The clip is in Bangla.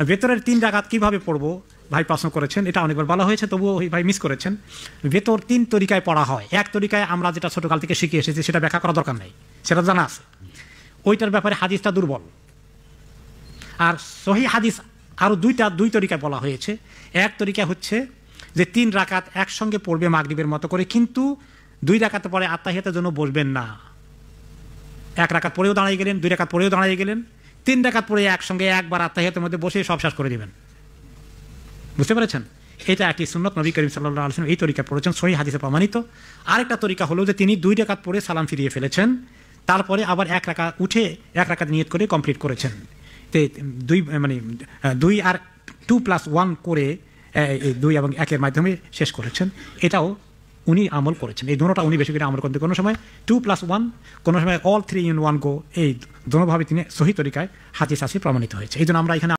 ভেতরের 3 রাকাত কীভাবে পড়বো ভাই প্রশ্ন করেছেন, এটা অনেকবার বলা হয়েছে, তবুও ওই ভাই মিস করেছেন। ভেতর 3 তরিকায় পড়া হয়। এক তরিকায় আমরা যেটা ছোটকাল থেকে শিখে এসেছি, সেটা ব্যাখ্যা করা দরকার নেই, সেটা জানা আছে। ওইটার ব্যাপারে হাদিসটা দুর্বল। আর সহিহ হাদিস আরও দুই তরিকায় বলা হয়েছে। এক তরিকা হচ্ছে যে 3 রাকাত একসঙ্গে পড়বে মাগরিবের মতো করে, কিন্তু 2 রাকাত পরে আত্তাহিয়াতের জন্য বসবেন না। 1 রাকাত পরেও দাঁড়িয়ে গেলেন, 2 রাকাত পরেও দাঁড়িয়ে গেলেন, 3 রাকাত পরে একসঙ্গে একবার আত্তাহিয়াতের মধ্যে বসে সব শেষ করে দিবেন। বুঝতে পেরেছেন? এটা একটি সুন্নত, নবী করিম সাল্লাল্লাহু আলাইহি ওয়াসাল্লাম এই তরিকা পড়েছেন, সহিহ হাদিসে প্রমাণিত। আরেকটা তরিকা হলো যে তিনি 2 রাকাত পরে সালাম ফিরিয়ে ফেলেছেন, তারপরে আবার 1 রাকাত উঠে 1 রাকাত নিয়ত করে কমপ্লিট করেছেন। 2 আর 2+1 করে 2 এবং 1-এর মাধ্যমে শেষ করেছেন। এটাও উনি আমল করেছেন। এই দুটোটা উনি বেশি করে আমল করতে, কোনো সময় 2+1, কোনো সময় all 3 in 1 go, এই দুটোভাবে তিনি সহিহ তরিকায় হাদিস আছে প্রমাণিত হয়েছে। এই জন্য আমরা এখানে